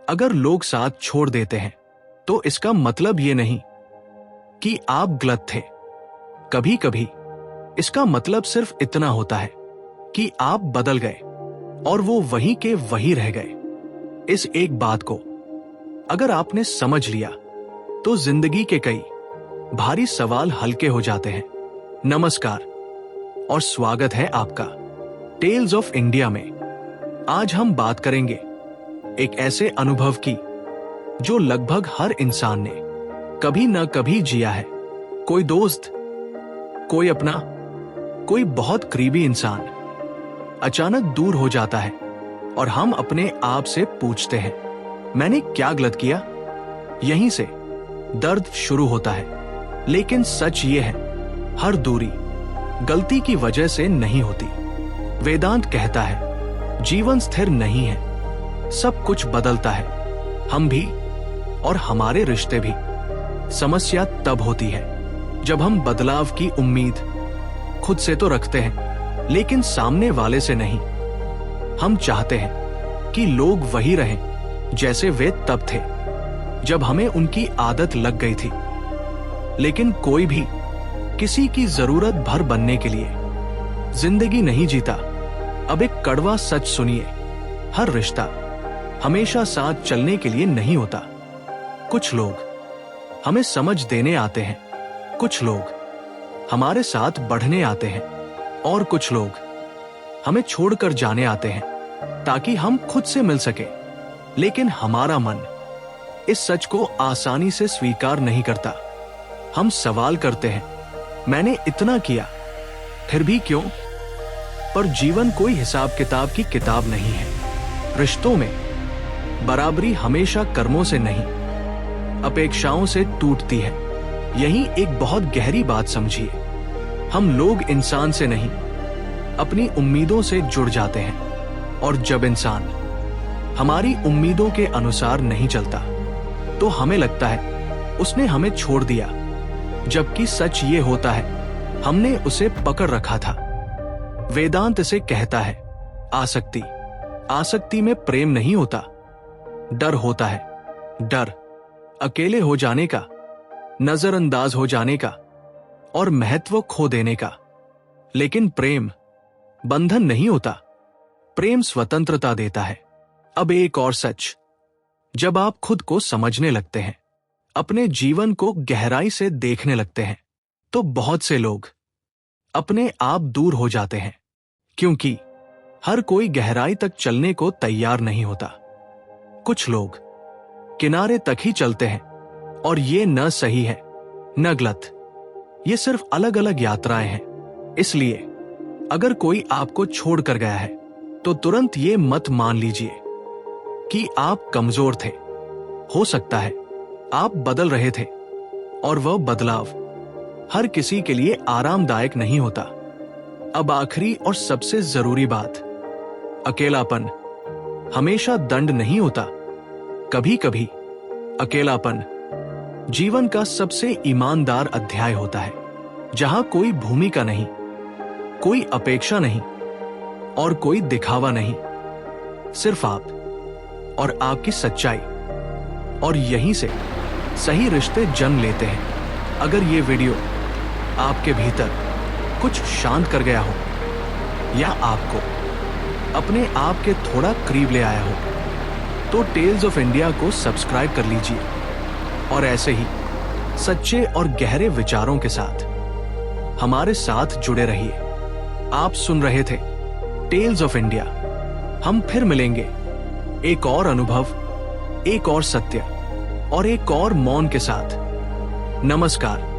अगर लोग साथ छोड़ देते हैं तो इसका मतलब ये नहीं कि आप गलत थे। कभी कभी इसका मतलब सिर्फ इतना होता है कि आप बदल गए और वो वहीं के वहीं रह गए। इस एक बात को अगर आपने समझ लिया तो जिंदगी के कई भारी सवाल हल्के हो जाते हैं। नमस्कार और स्वागत है आपका टेल्स ऑफ इंडिया में। आज हम बात करेंगे एक ऐसे अनुभव की जो लगभग हर इंसान ने कभी न कभी जिया है। कोई दोस्त, कोई अपना, कोई बहुत करीबी इंसान अचानक दूर हो जाता है और हम अपने आप से पूछते हैं, मैंने क्या गलत किया? यहीं से दर्द शुरू होता है। लेकिन सच ये है, हर दूरी गलती की वजह से नहीं होती। वेदांत कहता है, जीवन स्थिर नहीं है, सब कुछ बदलता है, हम भी और हमारे रिश्ते भी। समस्या तब होती है जब हम बदलाव की उम्मीद खुद से तो रखते हैं, लेकिन सामने वाले से नहीं। हम चाहते हैं कि लोग वही रहें जैसे वे तब थे जब हमें उनकी आदत लग गई थी। लेकिन कोई भी किसी की जरूरत भर बनने के लिए जिंदगी नहीं जीता। अब एक कड़वा सच सुनिए, हर रिश्ता हमेशा साथ चलने के लिए नहीं होता। कुछ लोग हमें समझ देने आते हैं, कुछ लोग हमारे साथ बढ़ने आते हैं और कुछ लोग हमें छोड़कर जाने आते हैं ताकि हम खुद से मिल सके। लेकिन हमारा मन इस सच को आसानी से स्वीकार नहीं करता। हम सवाल करते हैं, मैंने इतना किया फिर भी क्यों? पर जीवन कोई हिसाब किताब की किताब नहीं है। रिश्तों में बराबरी हमेशा कर्मों से नहीं, अपेक्षाओं से टूटती है। यही एक बहुत गहरी बात समझिए। हम लोग इंसान से नहीं, अपनी उम्मीदों से जुड़ जाते हैं, और जब इंसान हमारी उम्मीदों के अनुसार नहीं चलता तो हमें लगता है उसने हमें छोड़ दिया, जबकि सच ये होता है हमने उसे पकड़ रखा था। वेदांत इसे कहता है आसक्ति। आसक्ति में प्रेम नहीं होता, डर होता है। डर अकेले हो जाने का, नजरअंदाज हो जाने का और महत्व खो देने का। लेकिन प्रेम बंधन नहीं होता, प्रेम स्वतंत्रता देता है। अब एक और सच, जब आप खुद को समझने लगते हैं, अपने जीवन को गहराई से देखने लगते हैं, तो बहुत से लोग अपने आप दूर हो जाते हैं, क्योंकि हर कोई गहराई तक चलने को तैयार नहीं होता। कुछ लोग किनारे तक ही चलते हैं, और ये न सही है न गलत, ये सिर्फ अलग अलग यात्राएं हैं। इसलिए अगर कोई आपको छोड़कर गया है तो तुरंत ये मत मान लीजिए कि आप कमजोर थे। हो सकता है आप बदल रहे थे, और वह बदलाव हर किसी के लिए आरामदायक नहीं होता। अब आखिरी और सबसे जरूरी बात, अकेलापन हमेशा दंड नहीं होता। कभी कभी अकेलापन जीवन का सबसे ईमानदार अध्याय होता है, जहां कोई भूमिका नहीं, कोई अपेक्षा नहीं और कोई दिखावा नहीं, सिर्फ आप और आपकी सच्चाई। और यहीं से सही रिश्ते जन्म लेते हैं। अगर ये वीडियो आपके भीतर कुछ शांत कर गया हो या आपको अपने आप के थोड़ा करीब ले आया हो, तो टेल्स ऑफ इंडिया को सब्सक्राइब कर लीजिए और ऐसे ही सच्चे और गहरे विचारों के साथ हमारे साथ जुड़े रहिए। आप सुन रहे थे टेल्स ऑफ इंडिया। हम फिर मिलेंगे एक और अनुभव, एक और सत्य और एक और मौन के साथ। नमस्कार।